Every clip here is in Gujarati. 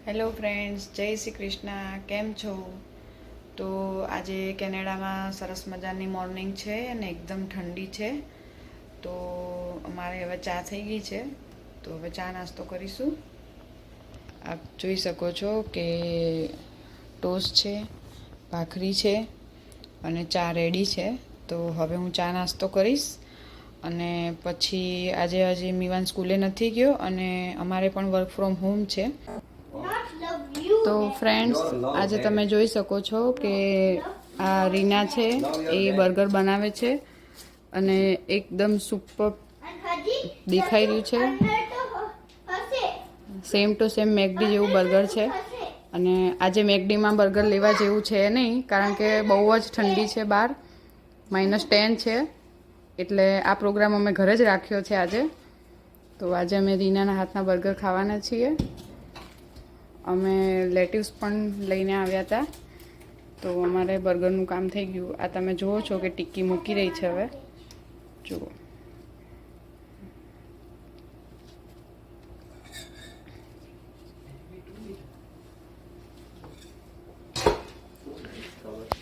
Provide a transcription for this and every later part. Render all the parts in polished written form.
હેલો ફ્રેન્ડ્સ, જય શ્રી કૃષ્ણ. કેમ છો? તો આજે કેનેડામાં સરસ મજાની મોર્નિંગ છે અને એકદમ ઠંડી છે. તો અમારે હવે ચા થઈ ગઈ છે, તો હવે ચા નાસ્તો કરીશું. આપ જોઈ શકો છો કે ટોસ્ટ છે, ભાખરી છે અને ચા રેડી છે. તો હવે હું ચા નાસ્તો કરીશ અને પછી આજે હજી મીવાન સ્કૂલે નથી ગયો અને અમારે પણ વર્ક ફ્રોમ હોમ છે. તો ફ્રેન્ડ્સ, આજે તમે જોઈ શકો છો કે આ રીના છે એ બર્ગર બનાવે છે અને એકદમ સુપર દેખાઈ રહ્યું છે. સેમ ટુ સેમ મેકડી જેવું બર્ગર છે અને આજે મેકડીમાં બર્ગર લેવા જેવું છે નહીં, કારણ કે બહુ જ ઠંડી છે બહાર, -10 છે. એટલે આ પ્રોગ્રામ અમે ઘરે જ રાખ્યો છે આજે. તો આજે અમે રીનાના હાથના બર્ગર ખાવાના છીએ. અમે લેટિવ્સ પણ લઈને આવ્યા હતા, તો અમારે બર્ગરનું કામ થઈ ગયું. આ તમે જુઓ છો કે ટિક્કી મૂકી રહી છે. હવે જુઓ,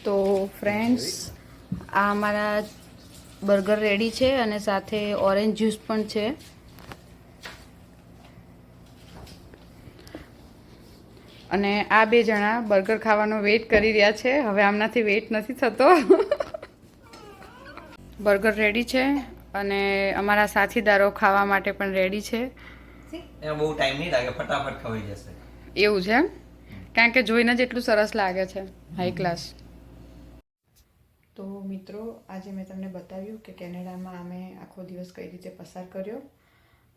તો ફ્રેન્ડ્સ, આ અમારા બર્ગર રેડી છે અને સાથે ઓરેન્જ જ્યુસ પણ છે. અને આ બે જણા બર્ગર ખાવાનો વેઇટ કરી રહ્યા છે. હવે આમનાથી વેઇટ નથી થતો. બર્ગર રેડી છે અને અમારા સાથીદારો ખાવા માટે પણ રેડી છે. બહુ ટાઈમ નહીં લાગે, ફટાફટ ખવાઈ જશે. એવું છે એમ? કારણ કે જોઈને જ એટલું સરસ લાગે છે, હાઈ ક્લાસ. તો મિત્રો, આજે મેં તમને બતાવ્યું કે કેનેડામાં અમે આખો દિવસ કઈ રીતે પસાર કર્યો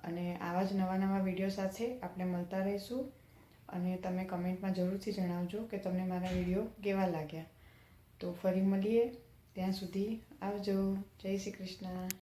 અને આવા જ નવા નવા વિડીયો સાથે આપણે મળતા રહીશું. અને તમે કમેન્ટમાં જરૂરથી જણાવજો કે તમને મારા વિડીયો કેવા લાગ્યા. તો ફરી મળીએ, ત્યાં સુધી આવજો. જય શ્રી કૃષ્ણ.